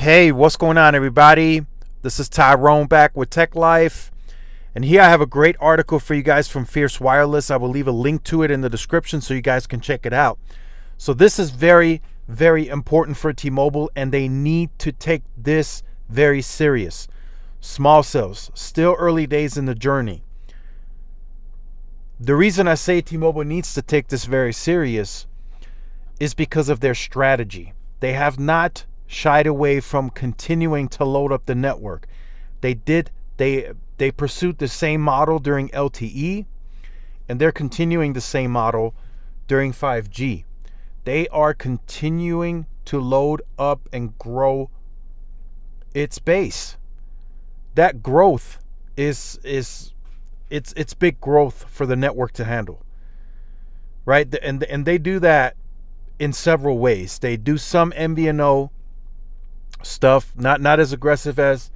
Hey, what's going on, everybody? This is Tyrone back with Tech Life. And here I have a great article for you guys from Fierce Wireless. I will leave a link to it in the description so you guys can check it out. So this is very, very important for T-Mobile, and they need to take this very serious. Small cells, still early days in the journey. The reason I say T-Mobile needs to take this very serious is because of their strategy. They have not shied away from continuing to load up the network. They pursued the same model during LTE, and they're continuing the same model during 5G. They are continuing to load up and grow its base. That growth is it's big growth for the network to handle, right? And they do that in several ways. They do some MVNO stuff, not as aggressive as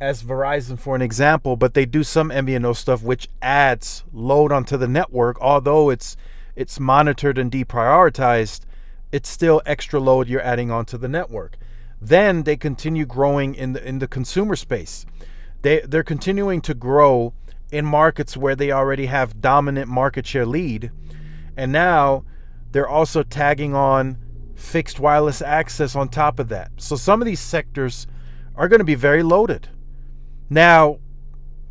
Verizon, for an example, but they do some MVNO stuff which adds load onto the network. Although it's monitored and deprioritized, it's still extra load you're adding onto the network. Then they continue growing in the consumer space. They're continuing to grow in markets where they already have dominant market share lead, and now they're also tagging on fixed wireless access on top of that. So some of these sectors are going to be very loaded. Now,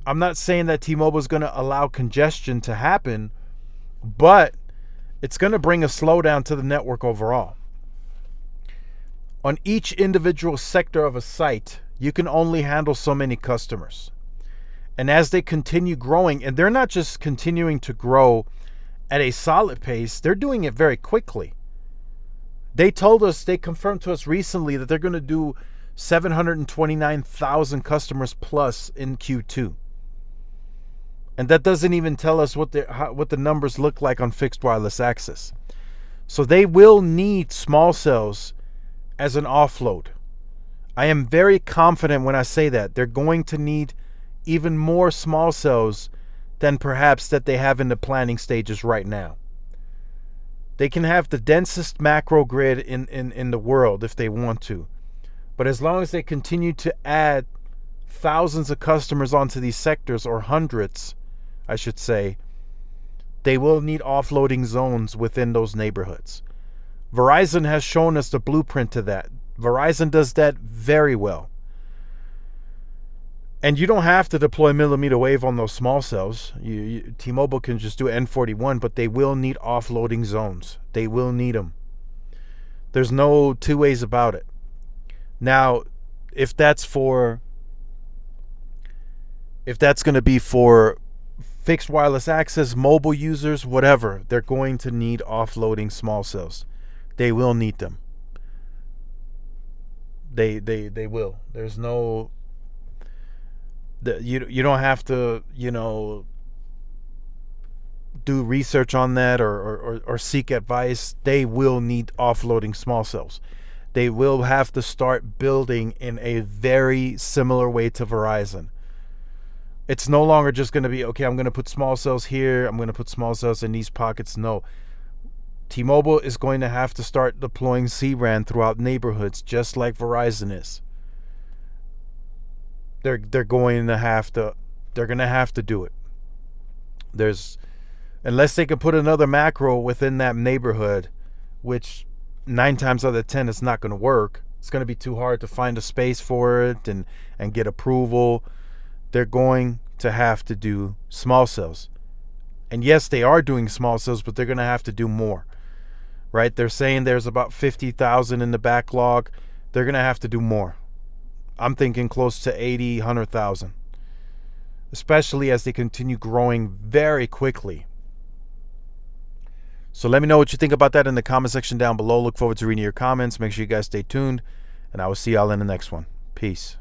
I'm not saying that T-Mobile is going to allow congestion to happen, but it's going to bring a slowdown to the network overall. On each individual sector of a site, you can only handle so many customers. And as they continue growing, and they're not just continuing to grow at a solid pace, they're doing it very quickly. They confirmed to us recently that they're going to do 729,000 customers plus in Q2. And that doesn't even tell us what the numbers look like on fixed wireless access. So they will need small cells as an offload. I am very confident when I say that. They're going to need even more small cells than perhaps that they have in the planning stages right now. They can have the densest macro grid in the world if they want to. But as long as they continue to add thousands of customers onto these sectors, or hundreds, I should say, they will need offloading zones within those neighborhoods. Verizon has shown us the blueprint to that. Verizon does that very well. And you don't have to deploy millimeter wave on those small cells. T-Mobile can just do N41, but they will need offloading zones. They will need them. There's no two ways about it. Now, if that's going to be for fixed wireless access, mobile users, whatever, they're going to need offloading small cells. They will need them. They will. There's no... You don't have to, do research on that or seek advice. They will need offloading small cells. They will have to start building in a very similar way to Verizon. It's no longer just going to be, okay, I'm going to put small cells here, I'm going to put small cells in these pockets. No. T-Mobile is going to have to start deploying C-RAN throughout neighborhoods, just like Verizon is. They're going to have to do it. Unless they can put another macro within that neighborhood, which 9 times out of 10 it's not going to work. It's going to be too hard to find a space for it and get approval. They're going to have to do small cells. And yes, they are doing small cells, but they're going to have to do more. Right? They're saying there's about 50,000 in the backlog. They're going to have to do more. I'm thinking close to 80, 100,000. Especially as they continue growing very quickly. So let me know what you think about that in the comment section down below. Look forward to reading your comments. Make sure you guys stay tuned. And I will see y'all in the next one. Peace.